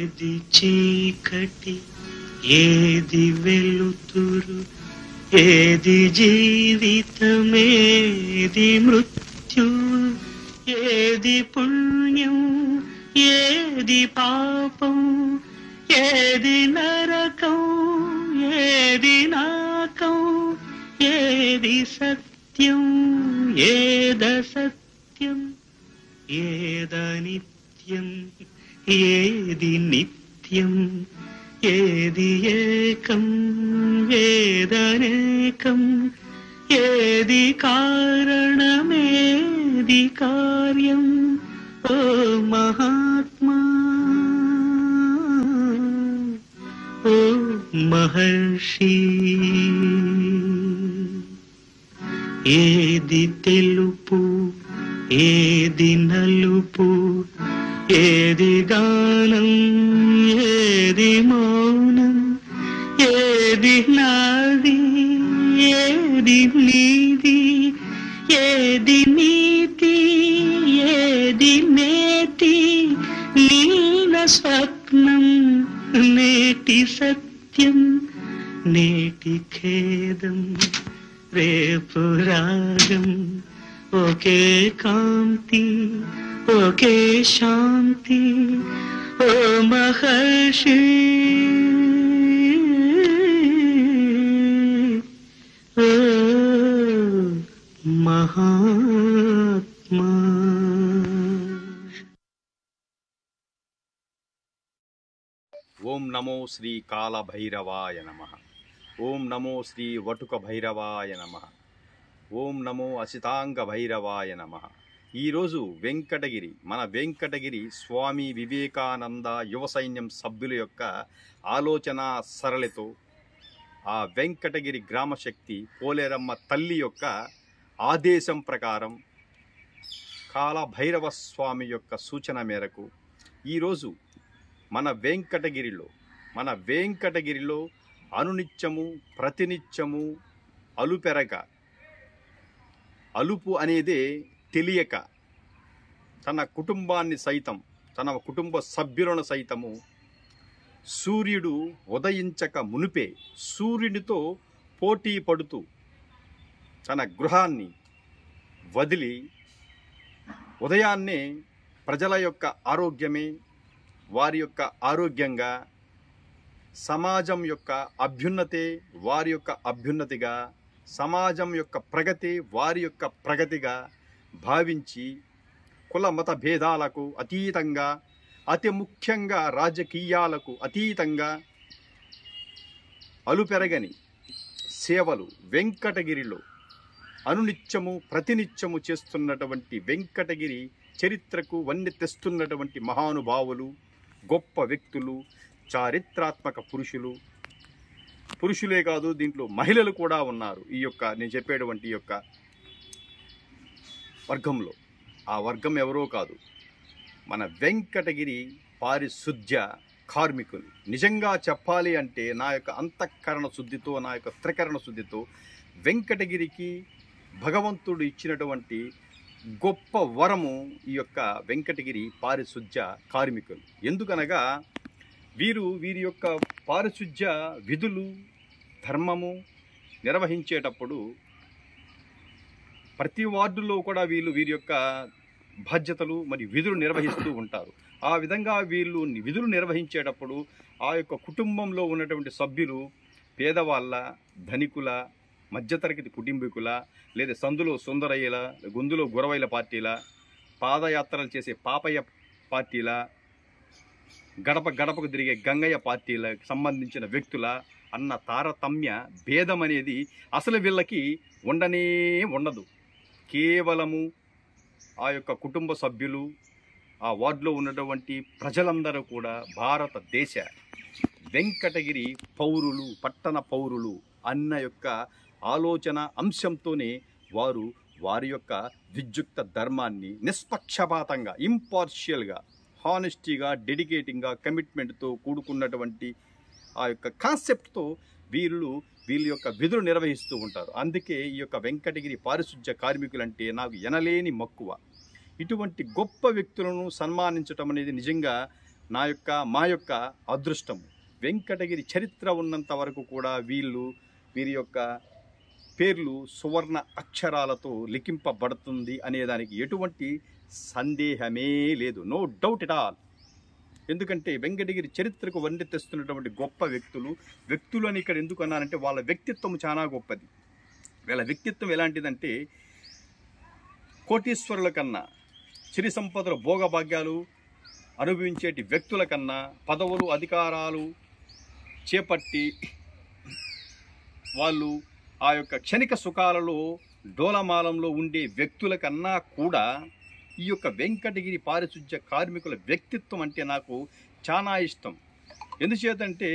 ఏది చీకటి ఏది వెలుతురు, ఏది జీవితమేది మృత్యు, ఏది పుణ్యం ఏది పాపం, ఏది నరకం ఏది నాకం, ఏది సత్యం ఏదసత్యం, ఏదనిత్యం ఏది నిత్యం, ఏది ఏకం ఏదనేకం, ఏది కారణమేది కార్యం. ఓ మహాత్మా, ఓ మహర్షి, ఏది తెలుపు ఏది నలుపు, ఏది గానం ఏది మౌనం, ఏది నాది ఏది నీది, ఏది నీతి ఏది నేతి, నీల స్వప్నం నేటి సత్యం, నేటి ఖేదం రేపు రాగం, ఒకే కాంతి ఒకే శాంతి. ఓ మహర్షి, ఓ మహాత్మా. ఓం నమో శ్రీ కాళభైరవాయ నమః. ఓం నమో శ్రీ వటుక భైరవాయ నమః. ఓం నమో అసితాంగ భైరవాయ నమః. ఈరోజు మన వెంకటగిరి స్వామి వివేకానంద యువ సైన్యం సభ్యుల యొక్క ఆలోచన సరళితో ఆ వెంకటగిరి గ్రామశక్తి పోలేరమ్మ తల్లి యొక్క ఆదేశం ప్రకారం కాళభైరవ స్వామి యొక్క సూచన మేరకు ఈరోజు మన వెంకటగిరిలో అనునిత్యము ప్రతినిత్యము అలుపెరగ, అలుపు అనేదే తెలియక తన కుటుంబాన్ని సైతం తన కుటుంబ సభ్యులను సైతము సూర్యుడు ఉదయించక మునిపే సూర్యునితో పోటీ పడుతూ తన గృహాన్ని వదిలి ఉదయాన్నే ప్రజల యొక్క ఆరోగ్యమే వారి యొక్క ఆరోగ్యంగా, సమాజం యొక్క అభ్యున్నతే వారి యొక్క అభ్యున్నతిగా, సమాజం యొక్క ప్రగతి వారి యొక్క ప్రగతిగా భావించి కుల మత భేదాలకు అతీతంగా, అతి ముఖ్యంగా రాజకీయాలకు అతీతంగా అలుపెరగని సేవలు వెంకటగిరిలో అనునిత్యము ప్రతినిత్యము చేస్తున్నటువంటి వెంకటగిరి చరిత్రకు వన్నె తెస్తున్నటువంటి మహానుభావులు, గొప్ప వ్యక్తులు, చారిత్రాత్మక పురుషులే కాదు, దీంట్లో మహిళలు కూడా ఉన్నారు. ఈ యొక్క నేను చెప్పేటువంటి ఈ యొక్క వర్గంలో ఆ వర్గం ఎవరో కాదు, మన వెంకటగిరి పారిశుద్ధ్య కార్మికులు. నిజంగా చెప్పాలి అంటే నా యొక్క అంతఃకరణ శుద్ధితో, నా యొక్క త్రికరణ శుద్ధితో వెంకటగిరికి భగవంతుడు ఇచ్చినటువంటి గొప్ప వరము ఈ యొక్క వెంకటగిరి పారిశుద్ధ్య కార్మికులు. ఎందుకనగా వీరి యొక్క పారిశుద్ధ్య విధులు ధర్మము నిర్వహించేటప్పుడు ప్రతి వార్డులో కూడా వీరి యొక్క బాధ్యతలు మరియు విధులు నిర్వహిస్తూ ఉంటారు. ఆ విధంగా వీళ్ళు విధులు నిర్వహించేటప్పుడు ఆ యొక్క కుటుంబంలో ఉన్నటువంటి సభ్యులు పేదవాళ్ళ, ధనికుల, మధ్యతరగతి కుటుంబీకుల, లేదా సందులో సుందరయ్యల, గొంతులో గురవైల పార్టీల, పాదయాత్రలు చేసే పాపయ్య పార్టీల, గడప గడపకు తిరిగే గంగయ్య పార్టీలకు సంబంధించిన వ్యక్తుల అన్న తారతమ్య భేదం అనేది అసలు వీళ్ళకి ఉండదు. కేవలము ఆ యొక్క కుటుంబ సభ్యులు, ఆ వార్డులో ఉన్నటువంటి ప్రజలందరూ కూడా భారతదేశ వెంకటగిరి పౌరులు, పట్టణ పౌరులు అన్న యొక్క ఆలోచన అంశంతోనే వారి యొక్క విద్యుక్త ధర్మాన్ని నిష్పక్షపాతంగా, ఇంపార్షియల్గా, హానెస్టీగా, డెడికేటింగ్గా, కమిట్మెంట్తో కూడుకున్నటువంటి ఆ యొక్క కాన్సెప్ట్తో వీళ్ళ యొక్క విధులు నిర్వహిస్తూ ఉంటారు. అందుకే ఈ యొక్క వెంకటగిరి పారిశుద్ధ్య కార్మికులంటే నాకు ఎనలేని మక్కువ. ఇటువంటి గొప్ప వ్యక్తులను సన్మానించటం అనేది నిజంగా మా యొక్క అదృష్టము. వెంకటగిరి చరిత్ర ఉన్నంత వరకు కూడా వీరి యొక్క పేర్లు సువర్ణ అక్షరాలతో లిఖింపబడుతుంది అనేదానికి ఎటువంటి సందేహమే లేదు. No doubt at all. ఎందుకంటే వెంకటగిరి చరిత్రకు వన్నె తెస్తున్నటువంటి గొప్ప వ్యక్తులు అని ఇక్కడ ఎందుకు అన్నానంటే వాళ్ళ వ్యక్తిత్వం చాలా గొప్పది. వీళ్ళ వ్యక్తిత్వం ఎలాంటిదంటే కోటీశ్వరుల కన్నా, సిరి సంపదల భోగభాగ్యాలు అనుభవించేటి వ్యక్తుల కన్నా, పదవులు అధికారాలు చేపట్టి వాళ్ళు ఆ యొక్క క్షణిక సుఖాలలో డోలమాలంలో ఉండే వ్యక్తుల కన్నా కూడా ఈ యొక్క వెంకటగిరి పారిశుధ్య కార్మికుల వ్యక్తిత్వం అంటే నాకు చాలా ఇష్టం. ఎందుచేతంటే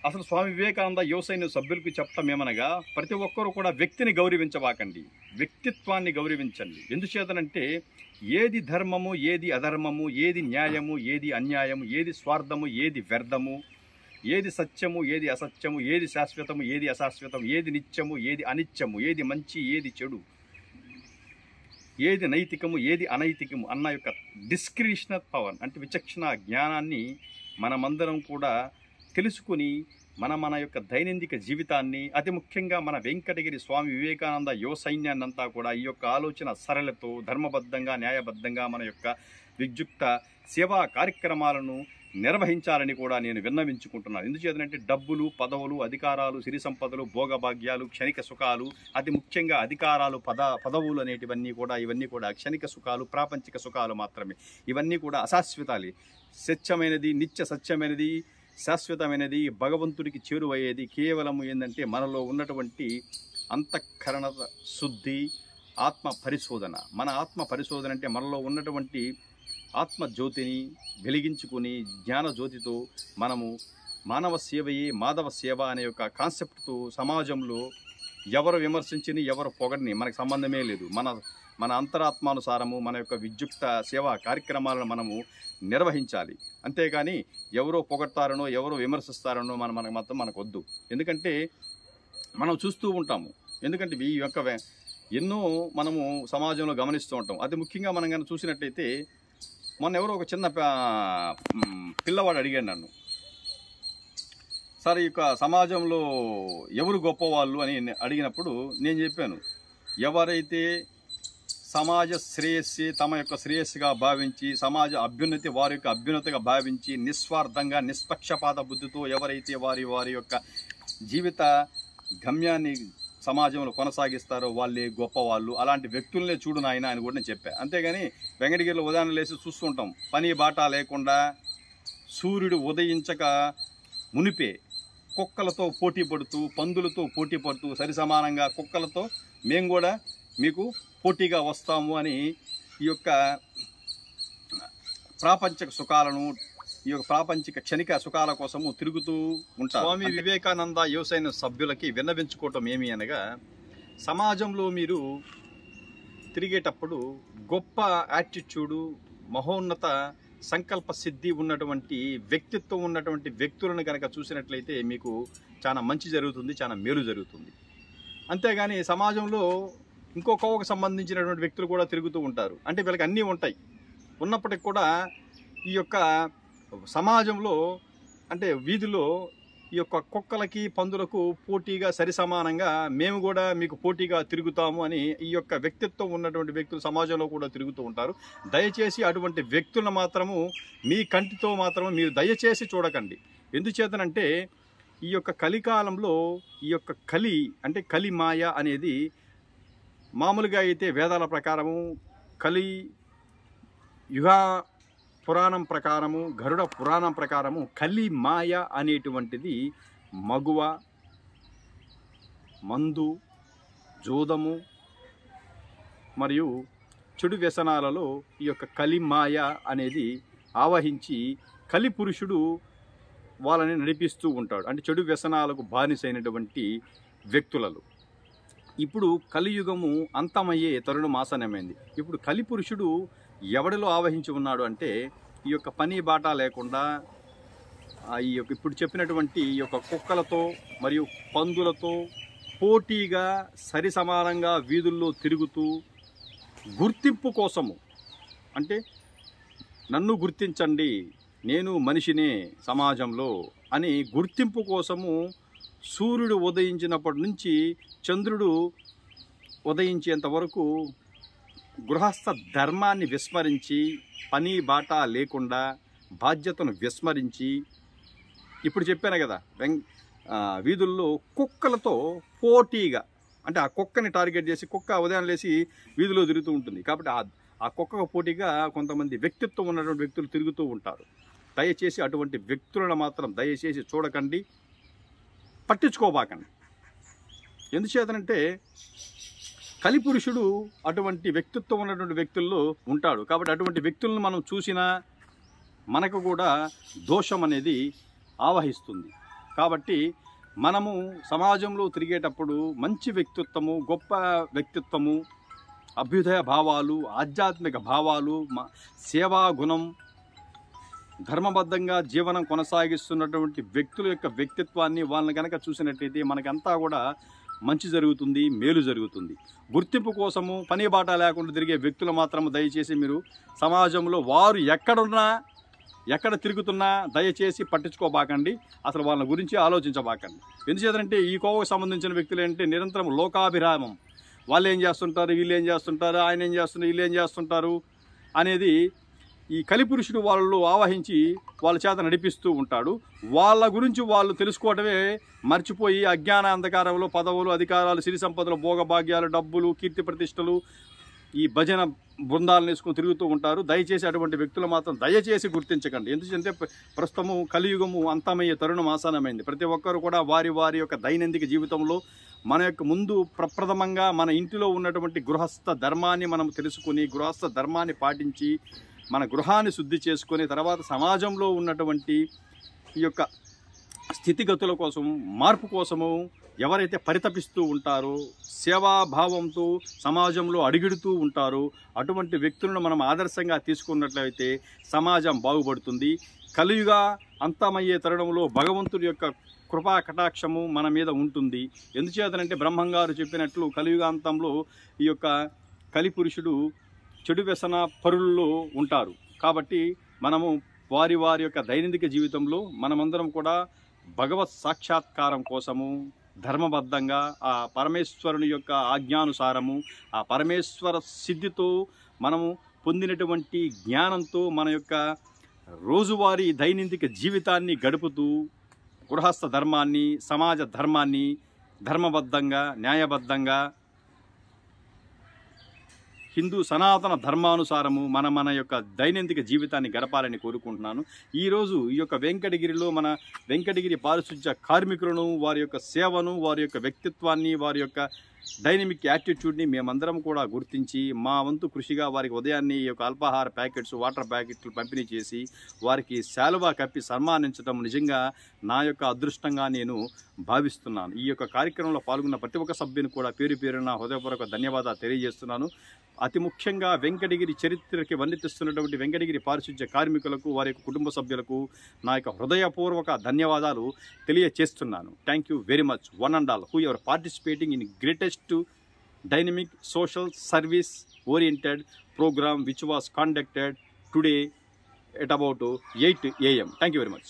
అసలు స్వామి వివేకానంద యువసైన్య సభ్యులకు చెప్పటం ఏమనగా, ప్రతి ఒక్కరూ కూడా వ్యక్తిని గౌరవించవాకండి, వ్యక్తిత్వాన్ని గౌరవించండి. ఎందుచేతనంటే ఏది ధర్మము, ఏది అధర్మము, ఏది న్యాయము, ఏది అన్యాయము, ఏది స్వార్థము, ఏది వ్యర్థము, ఏది సత్యము, ఏది అసత్యము, ఏది శాశ్వతము, ఏది అశాశ్వతము, ఏది నిత్యము, ఏది అనిత్యము, ఏది మంచి, ఏది చెడు, ఏది నైతికము, ఏది అనైతికము అన్న యొక్క డిస్క్రిషనల్ పవర్ అంటే విచక్షణ జ్ఞానాన్ని మనమందరం కూడా తెలుసుకుని మన యొక్క దైనందిక జీవితాన్ని, అతి ముఖ్యంగా మన వెంకటగిరి స్వామి వివేకానంద యువ సైన్యాన్నంతా కూడా ఈ యొక్క ఆలోచన సరళతో ధర్మబద్ధంగా, న్యాయబద్ధంగా మన యొక్క విద్యుక్త సేవా కార్యక్రమాలను నిర్వహించాలని కూడా నేను విన్నవించుకుంటున్నాను. ఎందుచేతంటే డబ్బులు, పదవులు, అధికారాలు, సిరి సంపదలు, భోగభాగ్యాలు, క్షణిక సుఖాలు, అతి ముఖ్యంగా అధికారాలు, పదవులు అనేటివన్నీ కూడా ఇవన్నీ కూడా క్షణిక సుఖాలు, ప్రాపంచిక సుఖాలు మాత్రమే. ఇవన్నీ కూడా అశాశ్వతాలి. సత్యమైనది, నిత్య సత్యమైనది, శాశ్వతమైనది, భగవంతుడికి చేరువయ్యేది కేవలం ఏంటంటే మనలో ఉన్నటువంటి అంతఃకరణ శుద్ధి, ఆత్మ పరిశోధన. మన ఆత్మ పరిశోధన అంటే మనలో ఉన్నటువంటి ఆత్మజ్యోతిని వెలిగించుకుని జ్ఞానజ్యోతితో మనము మానవ సేవయే మాధవ సేవ అనే యొక్క కాన్సెప్ట్తో సమాజంలో ఎవరు విమర్శించిని, ఎవరు పొగడిని మనకు సంబంధమే లేదు. మన అంతరాత్మానుసారము మన యొక్క విద్యుక్త సేవా కార్యక్రమాలను మనము నిర్వహించాలి. అంతేగాని ఎవరో పొగడతారనో, ఎవరో విమర్శిస్తారనో మనకు వద్దు. ఎందుకంటే మనం చూస్తూ ఉంటాము. ఎందుకంటే ఈ యొక్క ఎన్నో మనము సమాజంలో గమనిస్తూ ఉంటాం. అతి ముఖ్యంగా మనం కనుక చూసినట్టయితే, మొన్న ఎవరో ఒక చిన్న పిల్లవాడు అడిగాడు నన్ను, సార్ ఈ యొక్క సమాజంలో ఎవరు గొప్పవాళ్ళు అని అడిగినప్పుడు నేను చెప్పాను, ఎవరైతే సమాజ శ్రేయస్సు తమ యొక్క శ్రేయస్సుగా భావించి, సమాజ అభ్యున్నతి వారి యొక్క అభ్యున్నతిగా భావించి, నిస్వార్థంగా నిష్పక్షపాత బుద్ధితో ఎవరైతే వారి యొక్క జీవిత గమ్యాన్ని సమాజంలో కొనసాగిస్తారో వాళ్ళే గొప్పవాళ్ళు. అలాంటి వ్యక్తులనే చూడు నాయన అని కూడా నేను చెప్పాను. అంతేగాని వెంకటగిరిలో ఉదాహరణ లేసి చూస్తుంటాం, పని బాట లేకుండా సూర్యుడు ఉదయించక మునిపే కుక్కలతో పోటీ పడుతూ, పందులతో పోటీ పడుతూ, సరిసమానంగా కుక్కలతో మేము కూడా మీకు పోటీగా వస్తాము అని ఈ యొక్క ప్రాపంచిక సుఖాలను, ఈ యొక్క ప్రాపంచిక క్షణిక సుఖాల కోసము తిరుగుతూ ఉంటారు. స్వామి వివేకానంద యువసైన్య సభ్యులకి విన్నవించుకోవటం ఏమి అనగా, సమాజంలో మీరు తిరిగేటప్పుడు గొప్ప యాటిట్యూడు, మహోన్నత సంకల్ప సిద్ధి ఉన్నటువంటి వ్యక్తిత్వం ఉన్నటువంటి వ్యక్తులను కనుక చూసినట్లయితే మీకు చాలా మంచి జరుగుతుంది, చాలా మేలు జరుగుతుంది. అంతేగాని సమాజంలో ఇంకో కోవకు సంబంధించినటువంటి వ్యక్తులు కూడా తిరుగుతూ ఉంటారు. అంటే వీళ్ళకి అన్నీ ఉంటాయి, ఉన్నప్పటికి కూడా ఈ యొక్క సమాజంలో అంటే వీధిలో ఈ యొక్క కుక్కలకి, పందులకు పోటీగా సరిసమానంగా మేము కూడా మీకు పోటీగా తిరుగుతాము అని ఈ యొక్క వ్యక్తిత్వం ఉన్నటువంటి వ్యక్తులు సమాజంలో కూడా తిరుగుతూ ఉంటారు. దయచేసి అటువంటి వ్యక్తులను మాత్రము మీ కంటితో మాత్రము మీరు దయచేసి చూడకండి. ఎందుచేతనంటే ఈ యొక్క కలికాలంలో ఈ యొక్క కలి మాయ అనేది మామూలుగా అయితే వేదాల ప్రకారము, కలి యుగా పురాణం ప్రకారము, గరుడ పురాణం ప్రకారము కలి మాయ అనేటువంటిది మగువ, మందు, జోదము మరియు చెడు వ్యసనాలలో ఈ యొక్క కలి మాయ అనేది ఆవహించి కలి పురుషుడు వాళ్ళని నడిపిస్తూ ఉంటాడు. అంటే చెడు వ్యసనాలకు బానిసైనటువంటి వ్యక్తులలో ఇప్పుడు కలియుగము అంతమయ్యే తరుణం ఆసన్నమైంది. ఇప్పుడు కలి పురుషుడు ఎవడిలో ఆవహించి ఉన్నాడు అంటే, ఈ యొక్క పని బాట లేకుండా ఈ యొక్క ఇప్పుడు చెప్పినటువంటి ఈ యొక్క కుక్కలతో మరియు పందులతో పోటీగా సరిసమానంగా వీధుల్లో తిరుగుతూ గుర్తింపు కోసము, అంటే నన్ను గుర్తించండి, నేను మనిషినే సమాజంలో అని గుర్తింపు కోసము సూర్యుడు ఉదయించినప్పటి నుంచి చంద్రుడు ఉదయించేంత వరకు గృహస్థ ధర్మాన్ని విస్మరించి, పని బాట లేకుండా బాధ్యతను విస్మరించి, ఇప్పుడు చెప్పాను కదా వీధుల్లో కుక్కలతో పోటీగా, అంటే ఆ కుక్కని టార్గెట్ చేసి కుక్క ఉదయం లేసి వీధిలో తిరుగుతూ ఉంటుంది కాబట్టి ఆ కుక్కకు పోటీగా కొంతమంది వ్యక్తిత్వం ఉన్నటువంటి వ్యక్తులు తిరుగుతూ ఉంటారు. దయచేసి అటువంటి వ్యక్తులను మాత్రం దయచేసి చూడకండి, పట్టించుకోబాకండి. ఎందుచేతనంటే కలిపురుషుడు అటువంటి వ్యక్తిత్వం ఉన్నటువంటి వ్యక్తుల్లో ఉంటాడు కాబట్టి అటువంటి వ్యక్తులను మనం చూసినా మనకు కూడా దోషం అనేది ఆవహిస్తుంది. కాబట్టి మనము సమాజంలో తిరిగేటప్పుడు మంచి వ్యక్తిత్వము, గొప్ప వ్యక్తిత్వము, అభ్యుదయ భావాలు, ఆధ్యాత్మిక భావాలు, సేవా గుణం, ధర్మబద్ధంగా జీవనం కొనసాగిస్తున్నటువంటి వ్యక్తుల యొక్క వ్యక్తిత్వాన్ని వాళ్ళని కనుక చూసినట్టయితే మనకంతా కూడా మంచి జరుగుతుంది, మేలు జరుగుతుంది. గుర్తింపు కోసము పని బాట లేకుండా తిరిగే వ్యక్తులు మాత్రం దయచేసి మీరు సమాజంలో వారు ఎక్కడున్నా ఎక్కడ తిరుగుతున్నా దయచేసి పట్టించుకోబాకండి, అసలు వాళ్ళ గురించి ఆలోచించబాకండి. ఎందుచేతంటే ఈ కోవకు సంబంధించిన వ్యక్తులు ఏంటంటే నిరంతరం లోకాభిరామం, వాళ్ళు ఏం చేస్తుంటారు, వీళ్ళు ఏం చేస్తుంటారు, ఆయన ఏం చేస్తున్నారు, వీళ్ళు ఏం చేస్తుంటారు అనేది ఈ కలిపురుషుడు వాళ్ళు ఆవహించి వాళ్ళ చేత నడిపిస్తూ ఉంటాడు. వాళ్ళ గురించి వాళ్ళు తెలుసుకోవటమే మర్చిపోయి అజ్ఞాన అంధకారంలో పదవులు, అధికారాలు, సిరి సంపదలు, భోగభాగ్యాలు, డబ్బులు, కీర్తి ప్రతిష్టలు, ఈ భజన బృందాలను వేసుకొని తిరుగుతూ ఉంటారు. దయచేసి అటువంటి వ్యక్తులు మాత్రం దయచేసి గుర్తించకండి. ఎందుకంటే ప్రస్తుతము కలియుగము అంతమయ్యే తరుణం ఆసనమైంది. ప్రతి ఒక్కరు కూడా వారి వారి యొక్క దైనందిక జీవితంలో మన యొక్క ముందు ప్రప్రథమంగా మన ఇంటిలో ఉన్నటువంటి గృహస్థ ధర్మాన్ని మనం తెలుసుకుని, గృహస్థ ధర్మాన్ని పాటించి, మన గృహాన్ని శుద్ధి చేసుకొని తర్వాత సమాజంలో ఉన్నటువంటి ఈ యొక్క స్థితిగతుల కోసం, మార్పు కోసము ఎవరైతే పరితపిస్తూ ఉంటారో, సేవాభావంతో సమాజంలో అడుగుడుతూ ఉంటారో అటువంటి వ్యక్తులను మనం ఆదర్శంగా తీసుకున్నట్లయితే సమాజం బాగుపడుతుంది. కలియుగ అంతమయ్యే తరుణంలో భగవంతుడి యొక్క కృపా కటాక్షము మన మీద ఉంటుంది. ఎందుచేతనంటే బ్రహ్మంగారు చెప్పినట్లు కలియుగాంతంలో ఈ యొక్క కలిపురుషుడు చెడు వ్యసన పరుల్లో ఉంటారు. కాబట్టి మనము వారి వారి యొక్క దైనందిక జీవితంలో మనమందరం కూడా భగవత్ సాక్షాత్కారం కోసము ధర్మబద్ధంగా ఆ పరమేశ్వరుని యొక్క ఆజ్ఞానుసారము, ఆ పరమేశ్వర సిద్ధితో మనము పొందినటువంటి జ్ఞానంతో మన యొక్క రోజువారీ దైనందిక జీవితాన్ని గడుపుతూ గృహస్థ ధర్మాన్ని, సమాజ ధర్మాన్ని ధర్మబద్ధంగా, న్యాయబద్ధంగా, హిందూ సనాతన ధర్మానుసారము మన యొక్క దైనందిక జీవితాన్ని గడపాలని కోరుకుంటున్నాను. ఈరోజు ఈ యొక్క వెంకటగిరిలో మన వెంకటగిరి పారిశుధ్య కార్మికులను, వారి యొక్క సేవను, వారి యొక్క వ్యక్తిత్వాన్ని, వారి యొక్క డైనమిక్ యాటిట్యూడ్ని మేమందరం కూడా గుర్తించి మా వంతు కృషిగా వారికి ఉదయాన్నే ఈ యొక్క అల్పాహార ప్యాకెట్స్, వాటర్ ప్యాకెట్లు పంపిణీ చేసి వారికి శాలువా కప్పి సన్మానించడం నిజంగా నా యొక్క అదృష్టంగా నేను భావిస్తున్నాను. ఈ యొక్క కార్యక్రమంలో పాల్గొన్న ప్రతి ఒక్క సభ్యుని కూడా పేరు పేరున హృదయపూర్వక ధన్యవాదాలు తెలియజేస్తున్నాను. అతి ముఖ్యంగా వెంకటగిరి చరిత్రకి వన్నెతిస్తున్నటువంటి వెంకటగిరి పారిశుధ్య కార్మికులకు, వారి యొక్క కుటుంబ సభ్యులకు నా యొక్క హృదయపూర్వక ధన్యవాదాలు తెలియజేస్తున్నాను. Thank you very much one and all who ever participating in greatest dynamic social service oriented program which was conducted today at about 8 AM. Thank you very much.